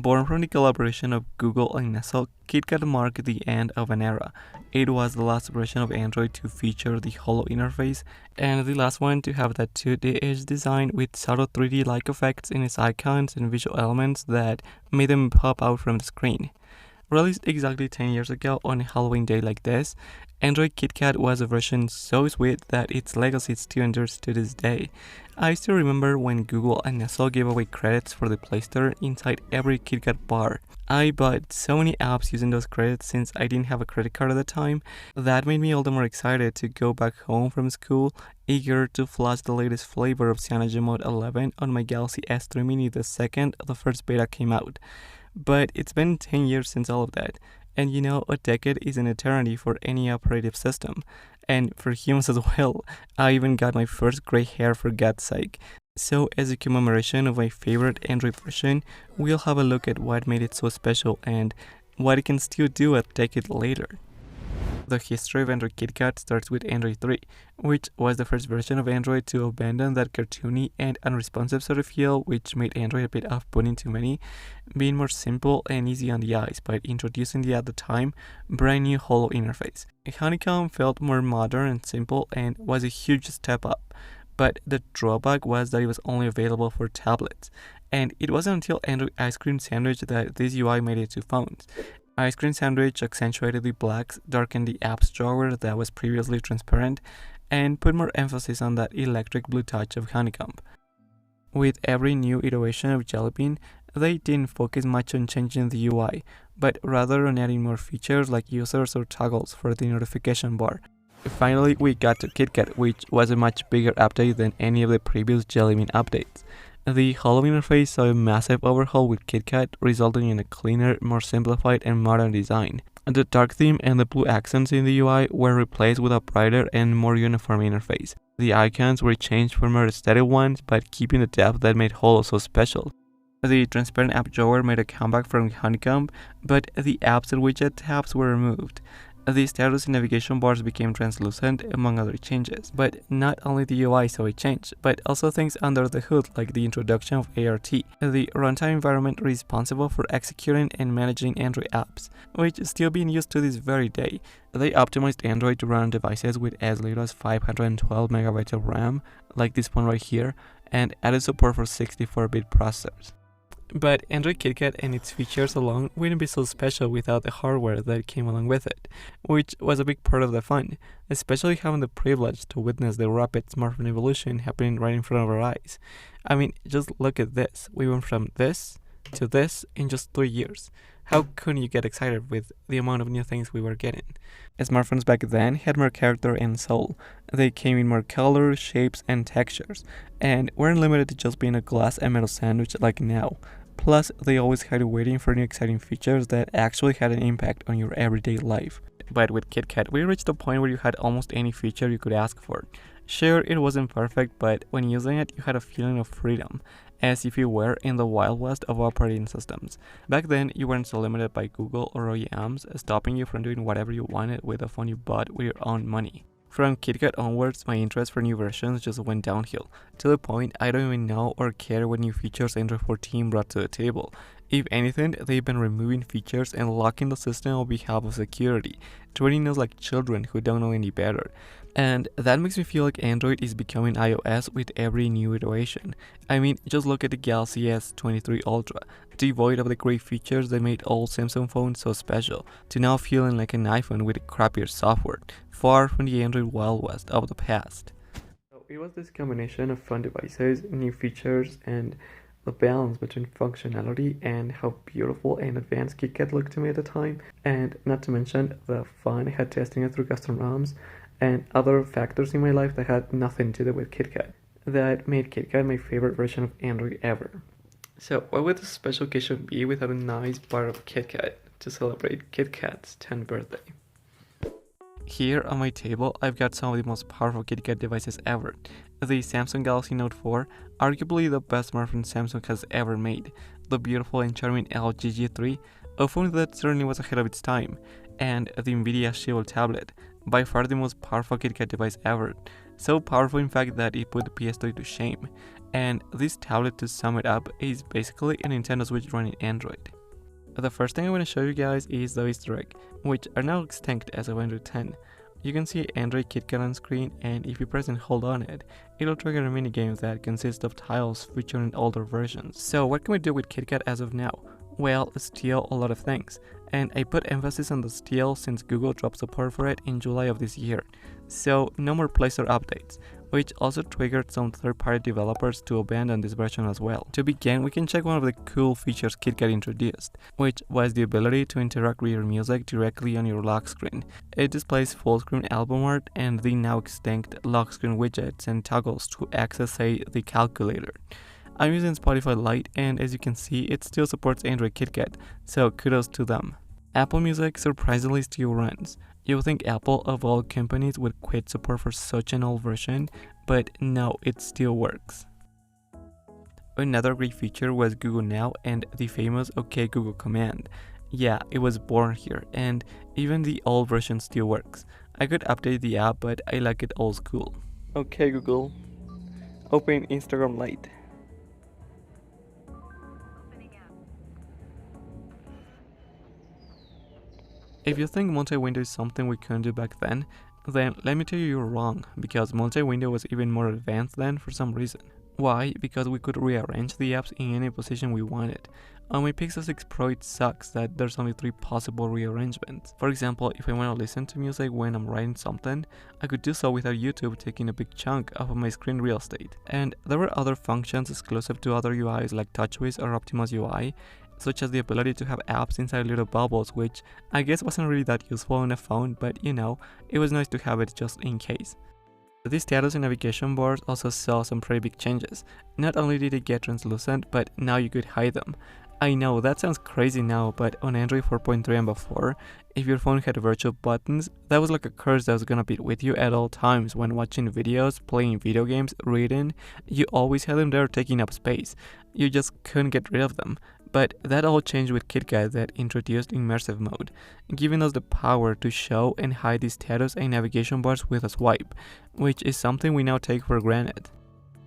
Born from the collaboration of Google and Nestle, KitKat marked the end of an era. It was the last version of Android to feature the Holo interface, and the last one to have that 2D edge design with subtle 3D-like effects in its icons and visual elements that made them pop out from the screen. Released exactly 10 years ago on a Halloween day like this, Android KitKat was a version so sweet that its legacy still endures to this day. I still remember when Google and Nestle gave away credits for the Play Store inside every KitKat bar. I bought so many apps using those credits since I didn't have a credit card at the time. That made me all the more excited to go back home from school, eager to flash the latest flavor of CyanogenMod 11 on my Galaxy S3 Mini the second the first beta came out. But it's been 10 years since all of that, and you know, a decade is an eternity for any operative system, and for humans as well. I even got my first gray hair for God's sake. So as a commemoration of my favorite Android version, we'll have a look at what made it so special and what it can still do a decade later. The history of Android KitKat starts with Android 3, which was the first version of Android to abandon that cartoony and unresponsive sort of feel which made Android a bit off-putting to many, being more simple and easy on the eyes by introducing the at the time brand new Holo interface. Honeycomb felt more modern and simple and was a huge step up, but the drawback was that it was only available for tablets, and it wasn't until Android Ice Cream Sandwich that this UI made it to phones. Ice Cream Sandwich accentuated the blacks, darkened the apps drawer that was previously transparent, and put more emphasis on that electric blue touch of Honeycomb. With every new iteration of Jelly Bean, they didn't focus much on changing the UI, but rather on adding more features like users or toggles for the notification bar. Finally, we got to KitKat, which was a much bigger update than any of the previous Jelly Bean updates. The Holo interface saw a massive overhaul with KitKat, resulting in a cleaner, more simplified and modern design. The dark theme and the blue accents in the UI were replaced with a brighter and more uniform interface. The icons were changed for more aesthetic ones, but keeping the depth that made Holo so special. The transparent app drawer made a comeback from Honeycomb, but the apps and widget tabs were removed. The status and navigation bars became translucent, among other changes. But not only the UI saw a change, but also things under the hood like the introduction of ART, the runtime environment responsible for executing and managing Android apps, which is still being used to this very day. They optimized Android to run on devices with as little as 512 MB of RAM, like this one right here, and added support for 64-bit processors. But Android KitKat and its features alone wouldn't be so special without the hardware that came along with it, which was a big part of the fun, especially having the privilege to witness the rapid smartphone evolution happening right in front of our eyes. I mean, just look at this. We went from this to this in just 3 years. How couldn't you get excited with the amount of new things we were getting? Smartphones back then had more character and soul. They came in more colors, shapes, and textures, and weren't limited to just being a glass and metal sandwich like now. Plus, they always had you waiting for new exciting features that actually had an impact on your everyday life. But with KitKat, we reached a point where you had almost any feature you could ask for. Sure, it wasn't perfect, but when using it, you had a feeling of freedom, as if you were in the Wild West of operating systems. Back then, you weren't so limited by Google or OEMs, stopping you from doing whatever you wanted with the phone you bought with your own money. From KitKat onwards, my interest for new versions just went downhill, to the point I don't even know or care what new features Android 14 brought to the table. If anything, they've been removing features and locking the system on behalf of security, treating us like children who don't know any better. And that makes me feel like Android is becoming iOS with every new iteration. I mean, just look at the Galaxy S23 Ultra, devoid of the great features that made old Samsung phones so special, to now feeling like an iPhone with crappier software, far from the Android Wild West of the past. So it was this combination of fun devices, new features, and the balance between functionality and how beautiful and advanced KitKat looked to me at the time, and not to mention the fun I had testing it through custom ROMs, and other factors in my life that had nothing to do with KitKat, that made KitKat my favorite version of Android ever. So what would the special occasion be without a nice bar of KitKat to celebrate KitKat's 10th birthday? Here on my table, I've got some of the most powerful KitKat devices ever. The Samsung Galaxy Note 4, arguably the best smartphone Samsung has ever made. The beautiful and charming LG G3, a phone that certainly was ahead of its time. And the NVIDIA Shield tablet, by far the most powerful KitKat device ever. So powerful in fact that it put the PS3 to shame. And this tablet, to sum it up, is basically a Nintendo Switch running Android. The first thing I want to show you guys is the Easter egg, which are now extinct as of Android 10. You can see Android KitKat on screen, and if you press and hold on it, it'll trigger a minigame that consists of tiles featuring older versions. So what can we do with KitKat as of now? Well, steal a lot of things, and I put emphasis on the steal since Google dropped support for it in July of this year. So no more Play Store updates, which also triggered some third-party developers to abandon this version as well. To begin, we can check one of the cool features KitKat introduced, which was the ability to interact with your music directly on your lock screen. It displays full-screen album art and the now extinct lock screen widgets and toggles to access, say, the calculator. I'm using Spotify Lite, and as you can see, it still supports Android KitKat, so kudos to them. Apple Music surprisingly still runs. You would think Apple, of all companies, would quit support for such an old version, but no, it still works. Another great feature was Google Now and the famous OK Google command. Yeah, it was born here, and even the old version still works. I could update the app, but I like it old school. OK Google, open Instagram Lite. If you think multi-window is something we couldn't do back then let me tell you you're wrong, because multi-window was even more advanced then for some reason. Why? Because we could rearrange the apps in any position we wanted. On my Pixel 6 Pro it sucks that there's only 3 possible rearrangements. For example, if I want to listen to music when I'm writing something, I could do so without YouTube taking a big chunk of my screen real estate. And there were other functions exclusive to other UIs like TouchWiz or Optimus UI, such as the ability to have apps inside little bubbles, which I guess wasn't really that useful on a phone, but you know, it was nice to have it just in case. The status and navigation bars also saw some pretty big changes. Not only did it get translucent, but now you could hide them. I know, that sounds crazy now, but on Android 4.3 and before, if your phone had virtual buttons, that was like a curse that was gonna be with you at all times when watching videos, playing video games, reading. You always had them there taking up space. You just couldn't get rid of them. But that all changed with KitKat that introduced immersive mode, giving us the power to show and hide the status and navigation bars with a swipe, which is something we now take for granted.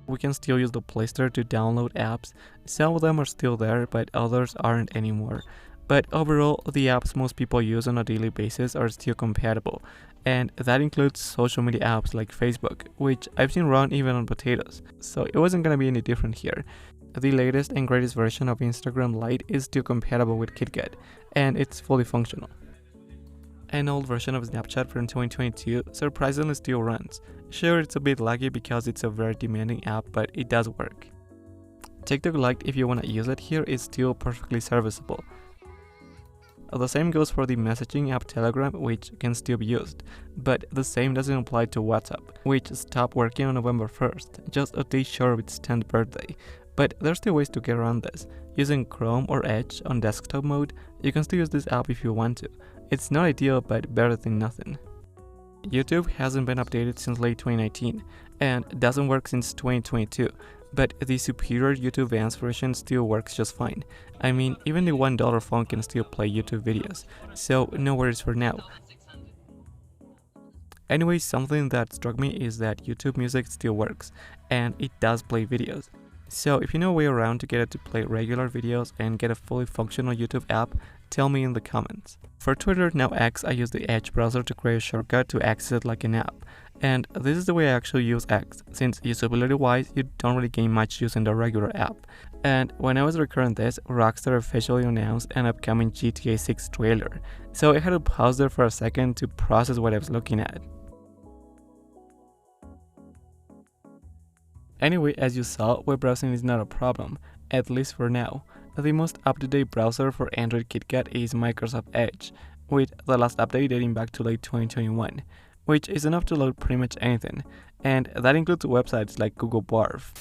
We can still use the Play Store to download apps. Some of them are still there, but others aren't anymore. But overall, the apps most people use on a daily basis are still compatible, and that includes social media apps like Facebook, which I've seen run even on potatoes, so it wasn't gonna be any different here. The latest and greatest version of Instagram Lite is still compatible with KitKat, and it's fully functional. An old version of Snapchat from 2022 surprisingly still runs. Sure, it's a bit laggy because it's a very demanding app, but it does work. TikTok Lite, if you want to use it here, is still perfectly serviceable. The same goes for the messaging app Telegram, which can still be used, but the same doesn't apply to WhatsApp, which stopped working on November 1st, just a day short of its 10th birthday. But there's still ways to get around this. Using Chrome or Edge on desktop mode, you can still use this app if you want to. It's not ideal, but better than nothing. YouTube hasn't been updated since late 2019, and doesn't work since 2022, but the superior YouTube Advanced version still works just fine. I mean, even the $1 phone can still play YouTube videos, so no worries for now. Anyway, something that struck me is that YouTube Music still works, and it does play videos. So if you know a way around to get it to play regular videos and get a fully functional YouTube app, tell me in the comments. For Twitter, now X, I use the Edge browser to create a shortcut to access it like an app. And this is the way I actually use X, since usability wise, you don't really gain much using the regular app. And when I was recording this, Rockstar officially announced an upcoming GTA 6 trailer, so I had to pause there for a second to process what I was looking at. Anyway, as you saw, web browsing is not a problem, at least for now. The most up-to-date browser for Android KitKat is Microsoft Edge, with the last update dating back to late 2021, which is enough to load pretty much anything, and that includes websites like Google Barf.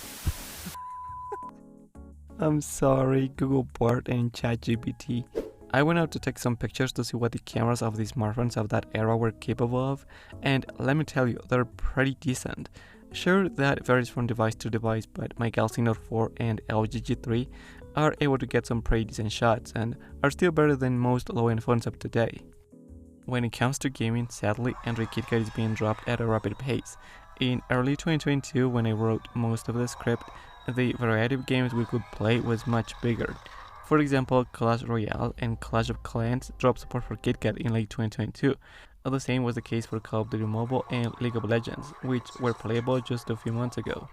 I'm sorry, Google Bart and ChatGPT. I went out to take some pictures to see what the cameras of the smartphones of that era were capable of, and let me tell you, they're pretty decent. Sure, that varies from device to device, but my Galaxy Note 4 and LG G3 are able to get some pretty decent shots and are still better than most low-end phones of today. When it comes to gaming, sadly, Android KitKat is being dropped at a rapid pace. In early 2022, when I wrote most of the script, the variety of games we could play was much bigger. For example, Clash Royale and Clash of Clans dropped support for KitKat in late 2022. The same was the case for Call of Duty Mobile and League of Legends, which were playable just a few months ago.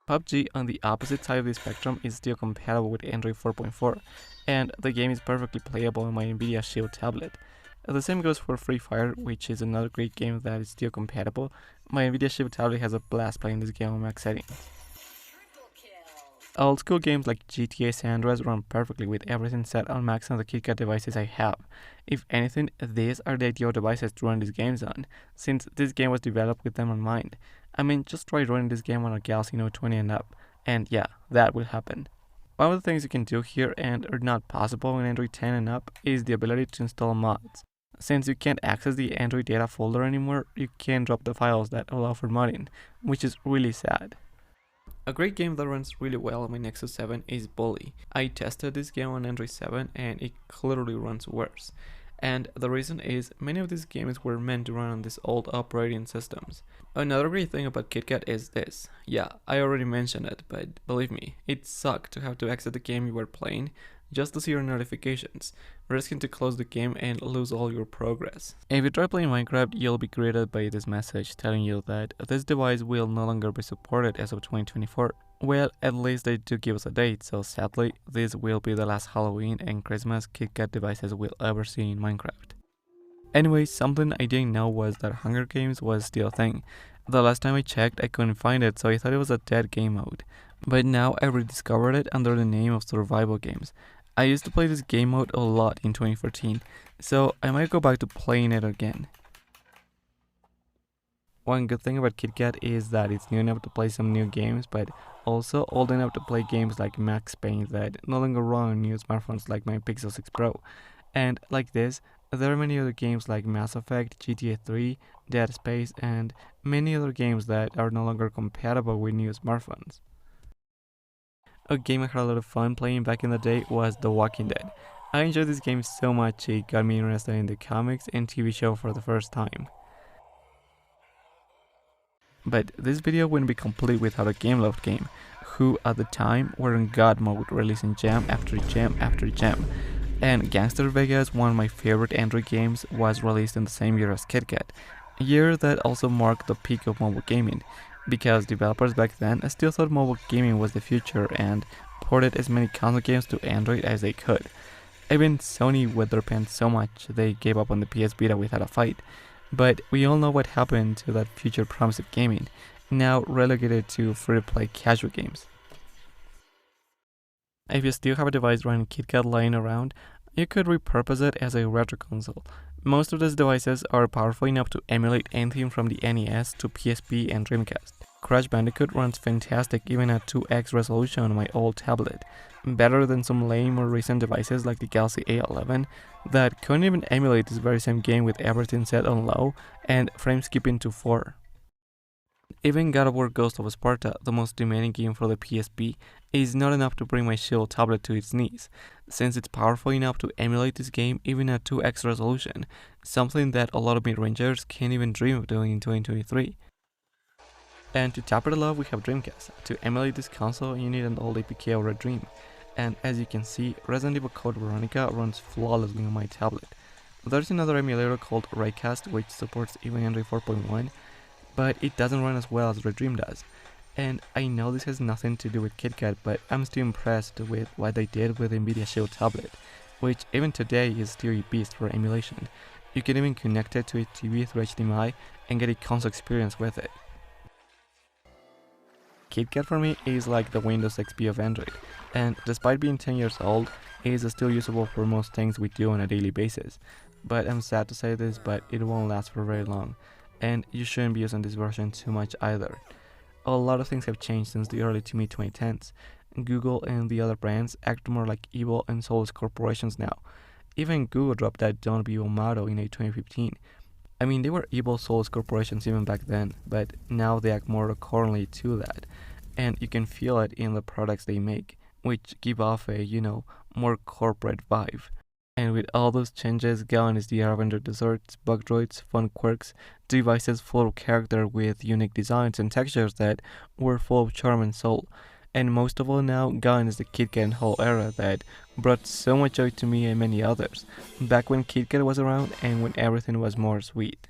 PUBG, on the opposite side of the spectrum, is still compatible with Android 4.4, and the game is perfectly playable on my Nvidia Shield tablet. The same goes for Free Fire, which is another great game that is still compatible. My Nvidia Shield tablet has a blast playing this game on max settings. Old school games like GTA San Andreas run perfectly with everything set on max on the KitKat devices I have. If anything, these are the ideal devices to run these games on, since this game was developed with them in mind. I mean, just try running this game on a Galaxy Note 20 and up, and yeah, that will happen. One of the things you can do here and are not possible in Android 10 and up is the ability to install mods. Since you can't access the Android data folder anymore, you can't drop the files that allow for modding, which is really sad. A great game that runs really well on my Nexus 7 is Bully. I tested this game on Android 7 and it clearly runs worse. And the reason is many of these games were meant to run on these old operating systems. Another great thing about KitKat is this. Yeah, I already mentioned it, but believe me, it sucked to have to exit the game you were playing just to see your notifications, risking to close the game and lose all your progress. If you try playing Minecraft, you'll be greeted by this message telling you that this device will no longer be supported as of 2024. Well, at least they do give us a date, so sadly, this will be the last Halloween and Christmas KitKat devices we'll ever see in Minecraft. Anyway, something I didn't know was that Hunger Games was still a thing. The last time I checked, I couldn't find it, so I thought it was a dead game mode. But now I rediscovered it under the name of survival games. I used to play this game mode a lot in 2014, so I might go back to playing it again. One good thing about KitKat is that it's new enough to play some new games, but also old enough to play games like Max Payne that no longer run on new smartphones like my Pixel 6 Pro. And like this, there are many other games like Mass Effect, GTA 3, Dead Space, and many other games that are no longer compatible with new smartphones. A game I had a lot of fun playing back in the day was The Walking Dead. I enjoyed this game so much it got me interested in the comics and TV show for the first time. But this video wouldn't be complete without a Gameloft game, who at the time were in God mode releasing gem after gem after gem. And Gangster Vegas, one of my favorite Android games, was released in the same year as KitKat, a year that also marked the peak of mobile gaming, because developers back then still thought mobile gaming was the future and ported as many console games to Android as they could. Even Sony wet their pants so much they gave up on the PS Vita without a fight. But we all know what happened to that future promise of gaming, now relegated to free-to-play casual games. If you still have a device running KitKat lying around, you could repurpose it as a retro console. Most of these devices are powerful enough to emulate anything from the NES to PSP and Dreamcast. Crash Bandicoot runs fantastic even at 2x resolution on my old tablet, better than some lame or recent devices like the Galaxy A11 that couldn't even emulate this very same game with everything set on low and frame skipping to 4. Even God of War Ghost of Sparta, the most demanding game for the PSP, is not enough to bring my Shield tablet to its knees, since it's powerful enough to emulate this game even at 2x resolution, something that a lot of mid-rangers can't even dream of doing in 2023. And to top it all off, we have Dreamcast. To emulate this console, you need an old APK or a Dream. And as you can see, Resident Evil Code Veronica runs flawlessly on my tablet. There's another emulator called Raycast which supports even Android 4.1, but it doesn't run as well as the Dream does. And I know this has nothing to do with KitKat, but I'm still impressed with what they did with the Nvidia Shield tablet, which even today is still a beast for emulation. You can even connect it to a TV through HDMI and get a console experience with it. KitKat for me is like the Windows XP of Android, and despite being 10 years old, it is still usable for most things we do on a daily basis. But I'm sad to say this, but it won't last for very long, and you shouldn't be using this version too much either. A lot of things have changed since the early to mid 2010s. Google and the other brands act more like evil and soulless corporations now. Even Google dropped that "Don't Be Evil" motto in 2015. I mean, they were evil soulless corporations even back then, but now they act more accordingly to that. And you can feel it in the products they make, which give off a, more corporate vibe. And with all those changes, gone is the era of Android desserts, bug droids, fun quirks, devices full of character with unique designs and textures that were full of charm and soul. And most of all now, gone is the KitKat and Hello era that brought so much joy to me and many others, back when KitKat was around and when everything was more sweet.